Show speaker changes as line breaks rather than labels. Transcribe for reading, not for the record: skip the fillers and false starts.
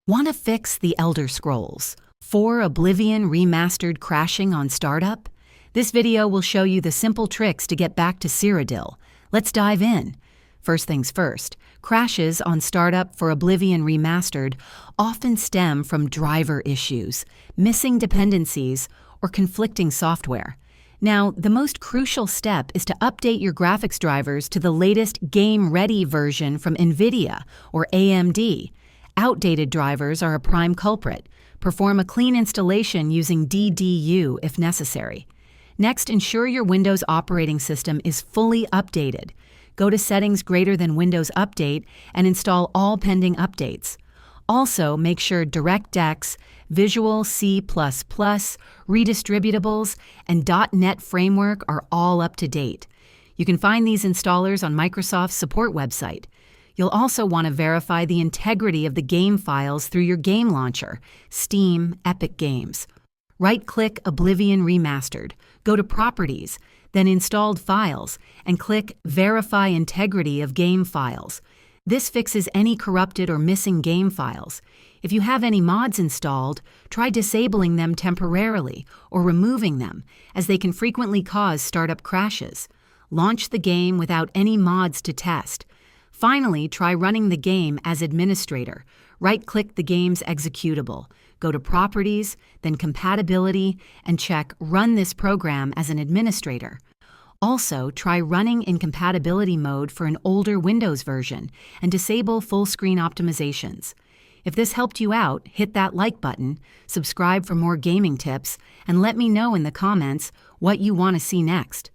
Want to fix the Elder Scrolls 4 Oblivion Remastered crashing on startup? This video will show you the simple tricks to get back to Cyrodiil. Let's dive in. First things first, crashes on startup for Oblivion Remastered often stem from driver issues, missing dependencies, or conflicting software. Now, the most crucial step is to update your graphics drivers to the latest game-ready version from NVIDIA or AMD. Outdated drivers are a prime culprit. Perform a clean installation using DDU if necessary. Next, ensure your Windows operating system is fully updated. Go to Settings greater than Windows Update and install all pending updates. Also, make sure DirectX, Visual C++, redistributables, and .NET Framework are all up to date. You can find these installers on Microsoft's support website. You'll also want to verify the integrity of the game files through your game launcher, Steam, Epic Games. Right-click Oblivion Remastered, go to Properties, then Installed Files, and click Verify Integrity of Game Files. This fixes any corrupted or missing game files. If you have any mods installed, try disabling them temporarily or removing them, as they can frequently cause startup crashes. Launch the game without any mods to test. Finally, try running the game as administrator. Right-click the game's executable. Go to Properties, then Compatibility, and check Run this program as an administrator. Also, try running in compatibility mode for an older Windows version and disable full-screen optimizations. If this helped you out, hit that like button, subscribe for more gaming tips, and let me know in the comments what you want to see next.